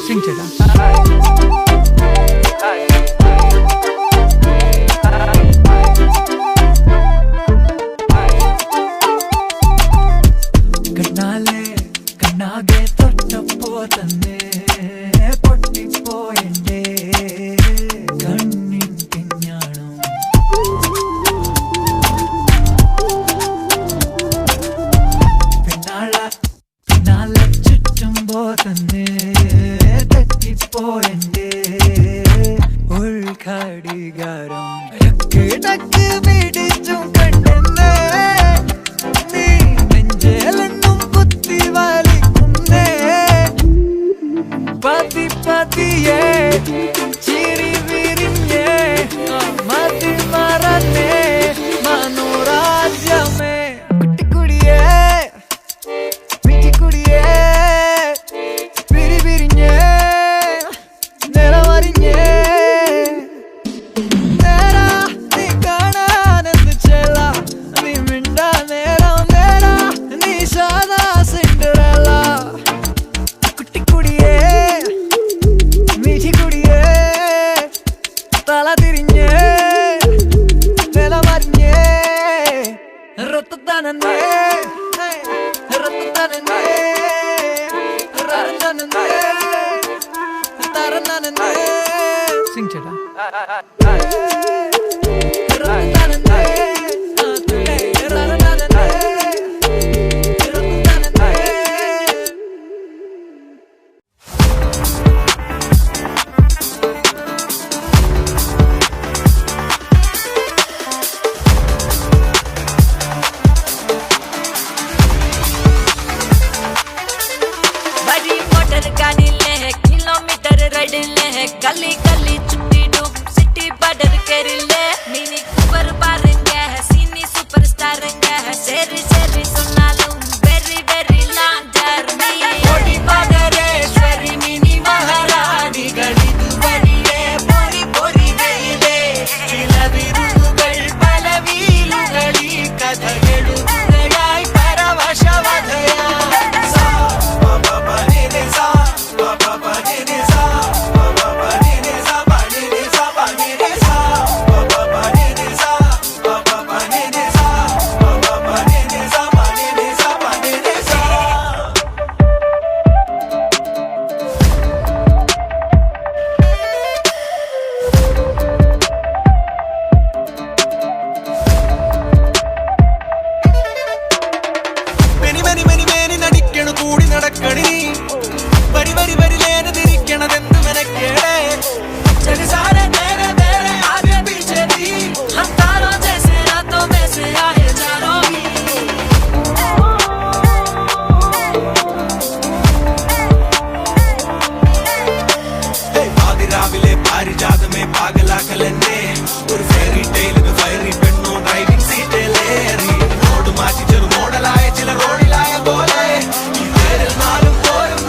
Sing ചേട്ടാ. കണ്ണാലെ കണ്ണാകെ തൊട്ടപ്പോ തന്നെ പൊട്ടിപ്പോയെന്റെ കണ്ണിൻ പിഞ്ഞാണം. പിന്നാലെ ചുറ്റുമ്പോ തന്നെ തെറ്റിപ്പോയെന്റെ ഉൾഘടികാരം. ടക്ക് പിടിച്ചും കണ്ടെന്നേ നീ നെഞ്ചേലെന്നും കുത്തി വലിക്കുന്നേ. പതി പതിയെ ചിരി വിരിഞ്ഞേ മതി മറന്നേ മനോരാജ്യമേ. കുട്ടിക്കുടിയേ പിടിക്കുടിയേ പിരി പിരിഞ്ഞേ നിലവരിഞ്ഞേ. നേരാ നീ കാണാനെന്ത് ചെല്ല നീ മിണ്ടാ നേരം നേരാ നീ സാധാ സിൻഡറെല്ല. കുട്ടിക്കുടിയേ മിഠിക്കുടിയേ തല തിരിഞ്ഞേ നിലവരിഞ്ഞേ. റത്തനന്നേ റത്തനന്നേ റത്തനന്നേ തരനന്നേ. സിംഗ് ചേട്ടാ. റത്തനന്നേ റത്തനന്നേ റത്തനന്നേ. बड़ी मोटर गाड़ी ले है किलोमीटर राइड ले है गली गली छुट्टी डूब सिटी बॉर्डर कर ले. मिनी कूपर बारेंगे है सीनी सुपरस्टार है शेरी शेरी सुना लूं वेरी वेरी लॉन्ग जर्नी. बॉडी बॉर्डरेश्वरी मिनी महारानी गली दुवरिये बोरी बोरी वेइदे ചിലവിരുകൾ പല വീലുകളിൽ കഥകളുകളായി പരവശവധയാ. നടിക്കണ കൂടി നടക്കണി വരി വരി വരിലേനതിരിക്കണതെന്ത് മെനക്കേടേ. सारे तेरे तेरे आगे पीछे थी हम तारों जैसे रातों में से आए चारों ही. പാതിരാവിലെ പാരിജാതമേ പാകലാക്കലെന്നെ ഒരു ഫെയറി ടെയിലിന് ഫയറി പെണ്ണോ ഡ്രൈവിംഗ് സീറ്റിലേറി. റോഡ് മാറ്റി ചെറു മോഡലായ ചില റോഡിലായ പോലെ ഈ പേരിൽ നാലും പോരും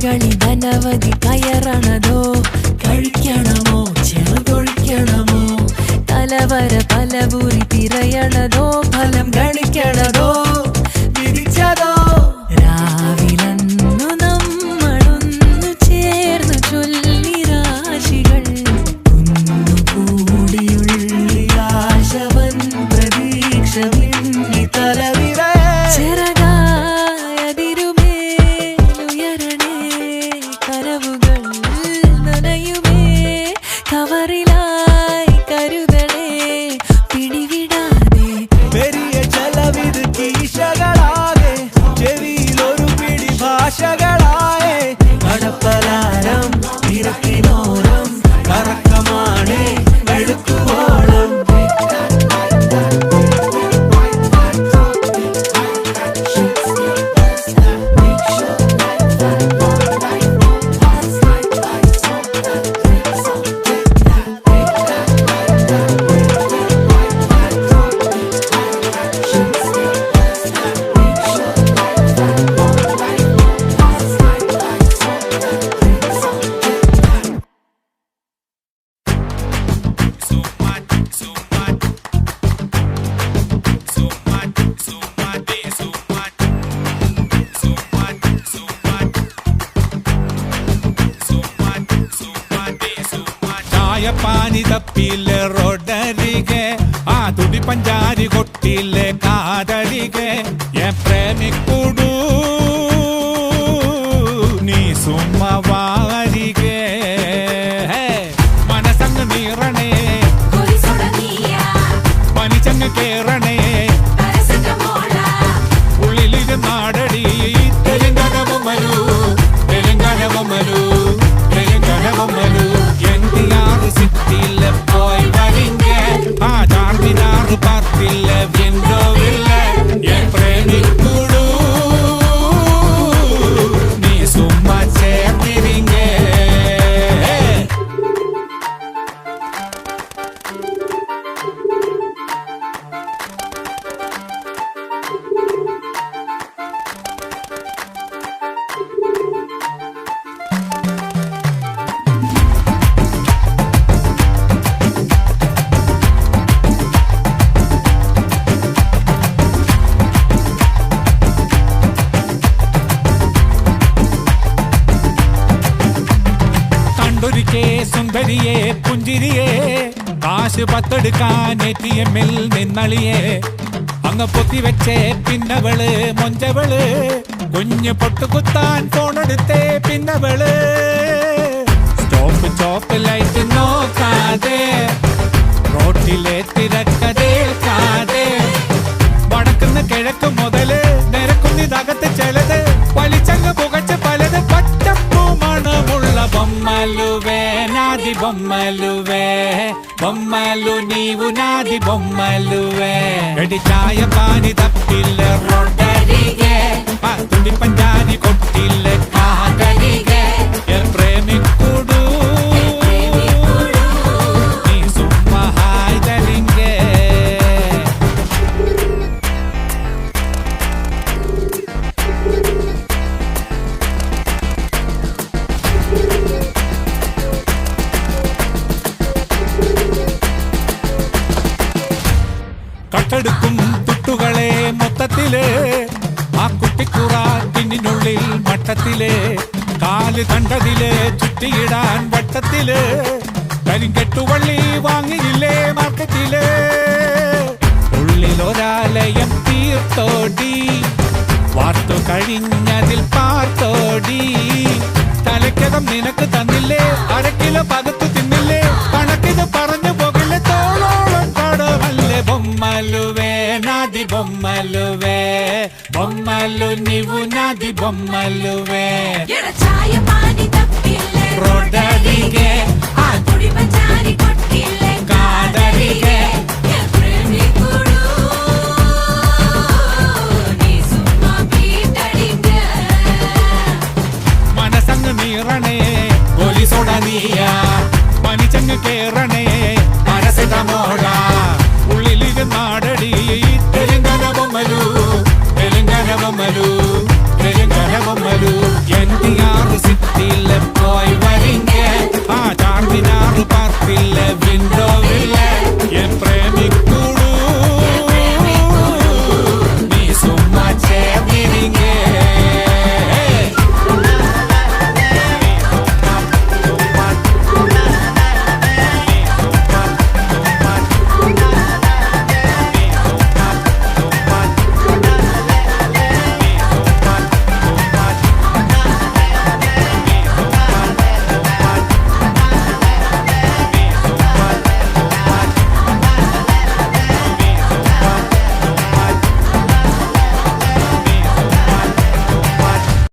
കൈകളിൽ ധനവധി കയറണതോ കഴിക്കണമോ ചെറുതൊഴിക്കണമോ തലവര പലപൂരി തിരയണതോ ഫലം ഗണിക്കണതോ വിധിച്ചതോ രാവിലന്നു നമ്മളൊന്നു ചേർന്നു ചൊല്ലി രാശികൾ കുന്നുകൂടിയുള്ളി ആശവൻ പ്രതീക്ഷ മിന്നി തലവിര ചിറകായതിരുമേലുയരണേ കനവുകൾ നനയുമേ കവറിലായി കരുതണേ പിടിവിടാതെ പെരിയ ചെലവിത് കീശകളാകെ ചെവിയിലൊരു പിടി ഭാഷകളായേ കടപ്പലാരം ഇറക്കിനോരം കറക്കമാണേ വെളുക്കുവോളം പാനി തപ്പിലെ റോഡരികെ ആ തുടി പഞ്ചാരി കൊട്ടിലെ കാതരികെ പ്രേമിക്കുടു നീ സുമ്മവാരികെ മനസ്സങ്ങ് നീറണേ പനിച്ചങ്ങ് കേറണേ ഉള്ളിലിരു നാടടി തെലുങ്കനമൊമ്മലു തെലുങ്കനമൊമ്മലു തെലുങ്കനമൊമ്മലു NTR സിറ്റിയിലെ പോയി വരിങ്ക ആ ചാർമിനാറ് പാർട്ടിലെ വിൻഡോവിലെ പ്രേമിക്കുടു നീ സുമ്മ ചേർന്നിരിങ്ങ സുന്ദരിയെ പുഞ്ചിരിയെ കാശ് പത്തെടുക്കാൻ ATM-ൽ നിന്നളിയെ അങ്ങ് പൊത്തിവെച്ചേ പിന്നവള് മൊഞ്ചവള് കുഞ്ഞു പൊട്ടുകുത്താൻ ഫോണെടുത്തേ പിന്നവള് സ്റ്റോപ്പ് ലൈറ്റ് നോക്കാതെ റോട്ടിലെ തിരക്കതേൽക്കാതെ വടക്കുന്ന് കിഴക്ക് മുതല് നിരക്കുന്നിതകത്ത് ചിലത് വലിച്ചങ്ങ് പുകച്ച് പലത് പച്ചപ്പൂ മണമുള്ള ബൊമ്മലുവേ నాది బొమ్మలువే బొమ్మలు నీవు నాది బొమ్మలువే గడి ఛాయ పాని తప్పిల్లే రొట్టరిగే తుడి పంజాని కొట్టిల్లే కాకరిగే ప్రేమికుడు నీ సుమ్మ హాయిదలింగే കട്ടെടുക്കും തുട്ടുകളെ മൊത്തത്തില് ആ കുട്ടിക്കുറ പിന്നിനുള്ളിൽ മട്ടത്തില് കാല് കണ്ടതില് ചുറ്റിയിടാൻ വട്ടത്തില് കരിങ്കെട്ടുവള്ളി വാങ്ങിയില്ലേ മാർക്കറ്റില് ഉള്ളിലൊരാലയം തീർത്തോടി വാർത്തു കഴിഞ്ഞതിൽ പാർത്തോടി തലക്കകം നിനക്ക് തന്നില്ലേ അരക്കിലോ പകത്തു തിന്നില്ലേ കണക്കിത് പറഞ്ഞു പോകില്ലേ തോളോളം കടമല്ലേ బొమ్మలువే నాది బొమ్మలువే బొమ్మలు నీవు నాది బొమ్మలువే రోడ్డరిగే ఆ తుడి పంచారి కొట్టిల్లే కాదరిగే ప్రేమికుడు నీ సుమ్మ బీటడిగే മനസ്സങ്ങ് നീറണേ ഗോലിസോടനീയ പനിച്ചങ്ങ് കേറണേ മനസ്സിതമോട ഉള്ളിലിരു നാടടി